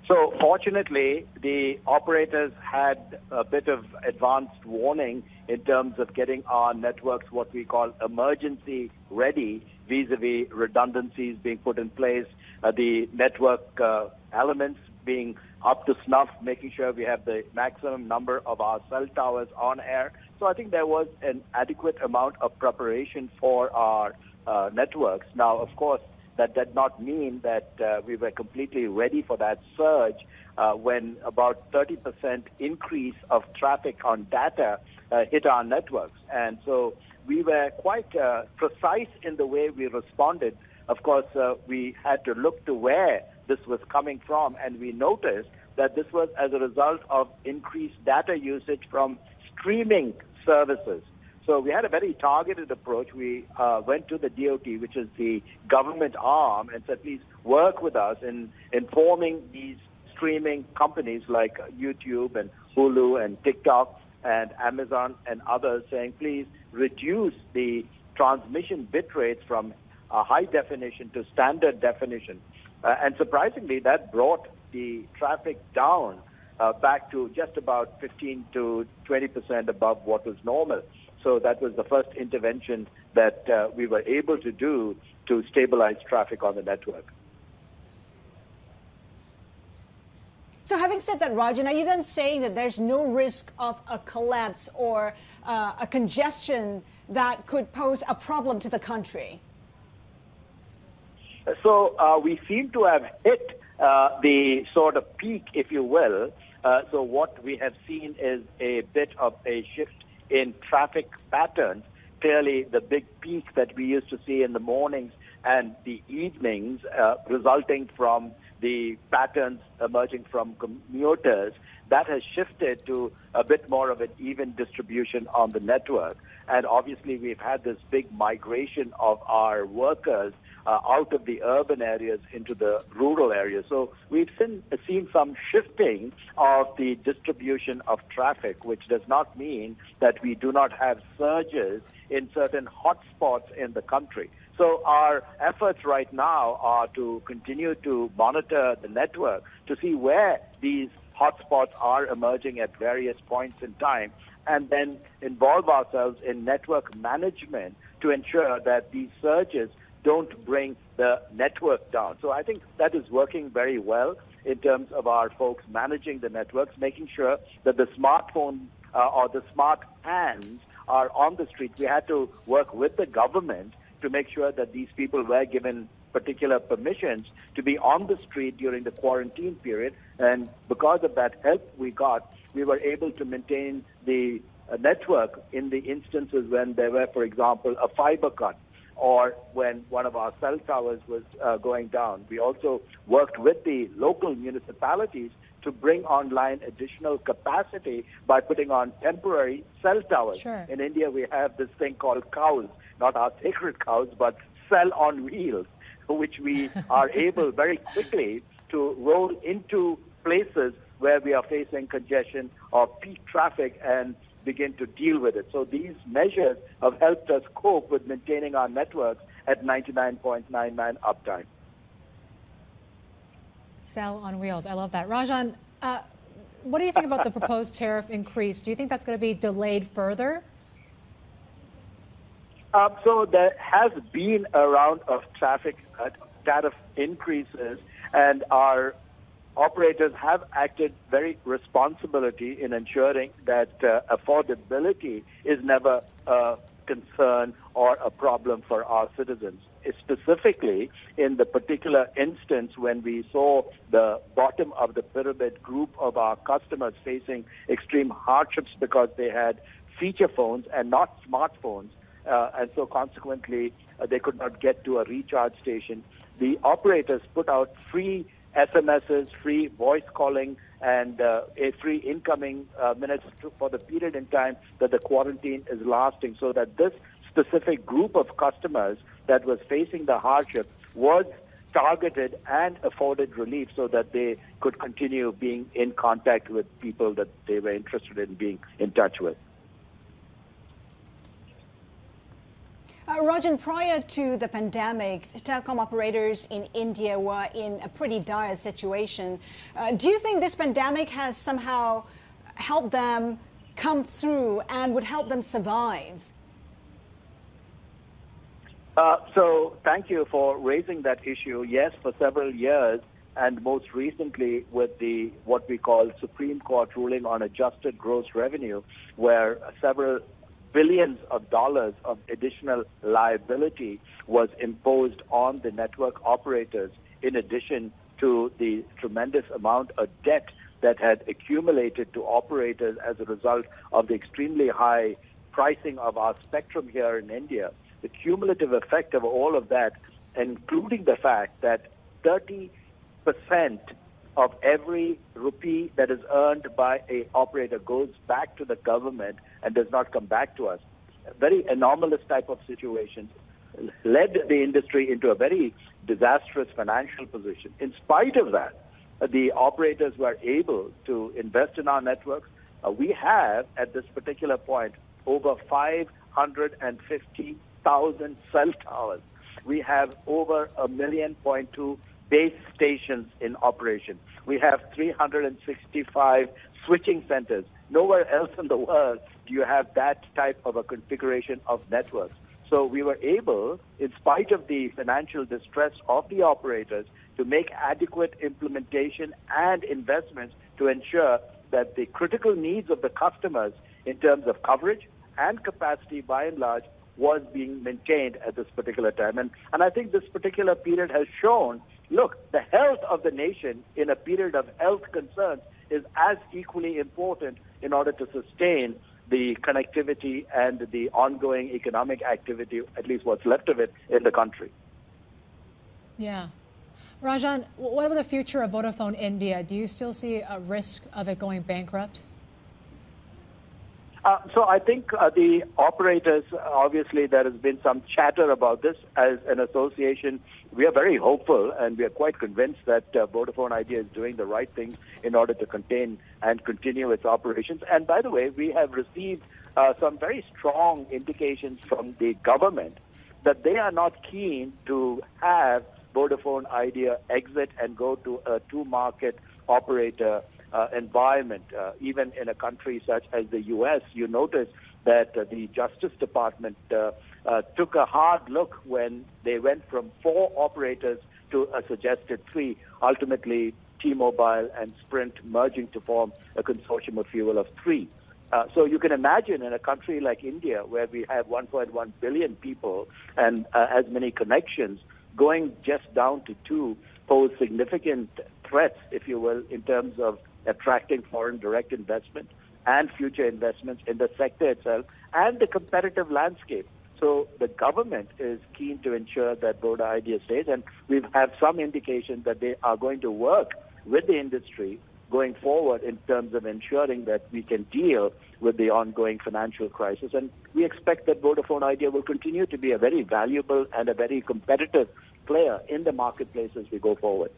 So fortunately, the operators had a bit of advanced warning in terms of getting our networks what we call emergency ready, vis-a-vis redundancies being put in place, the network elements being up to snuff, making sure we have the maximum number of our cell towers on air. So I think there was an adequate amount of preparation for our networks. Now, of course, that did not mean that we were completely ready for that surge when about 30% increase of traffic on data hit our networks. And so we were quite precise in the way we responded. Of course, we had to look to where this was coming from, and we noticed that this was as a result of increased data usage from streaming services. So we had a very targeted approach. We went to the DOT, which is the government arm, and said, please work with us in informing these streaming companies like YouTube and Hulu and TikTok and Amazon and others, saying, please reduce the transmission bit rates from high definition to standard definition. And surprisingly, that brought the traffic down back to just about 15 to 20% above what was normal. So that was the first intervention that we were able to do to stabilize traffic on the network. So having said that, Rajan, are you then saying that there's no risk of a collapse or a congestion that could pose a problem to the country? So we seem to have hit the sort of peak, if you will. So what we have seen is a bit of a shift in traffic patterns. Clearly, the big peak that we used to see in the mornings and the evenings resulting from the patterns emerging from commuters, that has shifted to a bit more of an even distribution on the network. And obviously, we've had this big migration of our workers out of the urban areas into the rural areas. So we've seen some shifting of the distribution of traffic, which does not mean that we do not have surges in certain hotspots in the country. So our efforts right now are to continue to monitor the network to see where these hotspots are emerging at various points in time, and then involve ourselves in network management to ensure that these surges don't bring the network down. So I think that is working very well in terms of our folks managing the networks, making sure that the smartphone or the smart hands are on the street. We had to work with the government to make sure that these people were given particular permissions to be on the street during the quarantine period. And because of that help we got, we were able to maintain the network in the instances when there were, for example, a fiber cut, or when one of our cell towers was going down. We also worked with the local municipalities to bring online additional capacity by putting on temporary cell towers. Sure. In India, we have this thing called cows, not our sacred cows, but cell on wheels, which we are able very quickly to roll into places where we are facing congestion or peak traffic and begin to deal with it. So these measures have helped us cope with maintaining our networks at 99.99 uptime. Cell on wheels. I love that. Rajan, what do you think about the proposed tariff increase? Do you think that's going to be delayed further? So there has been a round of traffic tariff increases, and our operators have acted very responsibly in ensuring that affordability is never a concern or a problem for our citizens. Specifically, in the particular instance when we saw the bottom of the pyramid group of our customers facing extreme hardships because they had feature phones and not smartphones, and so consequently they could not get to a recharge station, the operators put out free SMSs, free voice calling, and a free incoming minutes for the period in time that the quarantine is lasting, so that this specific group of customers that was facing the hardship was targeted and afforded relief so that they could continue being in contact with people that they were interested in being in touch with. Rajan, prior to the pandemic, telecom operators in India were in a pretty dire situation. Do you think this pandemic has somehow helped them come through and would help them survive? So thank you for raising that issue. Yes, for several years, and most recently with the what we call Supreme Court ruling on adjusted gross revenue, where several billions of dollars of additional liability was imposed on the network operators, in addition to the tremendous amount of debt that had accumulated to operators as a result of the extremely high pricing of our spectrum here in India. The cumulative effect of all of that, including the fact that 30% of every rupee that is earned by an operator goes back to the government and does not come back to us. A very anomalous type of situations led the industry into a very disastrous financial position. In spite of that, the operators were able to invest in our networks. We have, at this particular point, over 550,000 cell towers. We have over 1.2 million base stations in operation. We have 365 switching centers. Nowhere else in the world do you have that type of a configuration of networks. So we were able, in spite of the financial distress of the operators, to make adequate implementation and investments to ensure that the critical needs of the customers in terms of coverage and capacity, by and large, was being maintained at this particular time. And I think this particular period has shown, look, the health of the nation in a period of health concerns is as equally important in order to sustain the connectivity and the ongoing economic activity, at least what's left of it, in the country. Yeah. Rajan, what about the future of Vodafone India? Do you still see a risk of it going bankrupt? So I think the operators, obviously there has been some chatter about this. As an association, we are very hopeful and we are quite convinced that Vodafone Idea is doing the right things in order to contain and continue its operations. And by the way, we have received some very strong indications from the government that they are not keen to have Vodafone Idea exit and go to a two-market operator environment. Even in a country such as the U.S., you notice that the Justice Department took a hard look when they went from 4 operators to a suggested 3, ultimately T-Mobile and Sprint merging to form a consortium, if you will, of 3. So you can imagine in a country like India, where we have 1.1 billion people and as many connections, going just down to 2 pose significant threats, if you will, in terms of attracting foreign direct investment and future investments in the sector itself and the competitive landscape. So the government is keen to ensure that Vodafone Idea stays, and we have some indication that they are going to work with the industry going forward in terms of ensuring that we can deal with the ongoing financial crisis. And we expect that Vodafone Idea will continue to be a very valuable and a very competitive player in the marketplace as we go forward.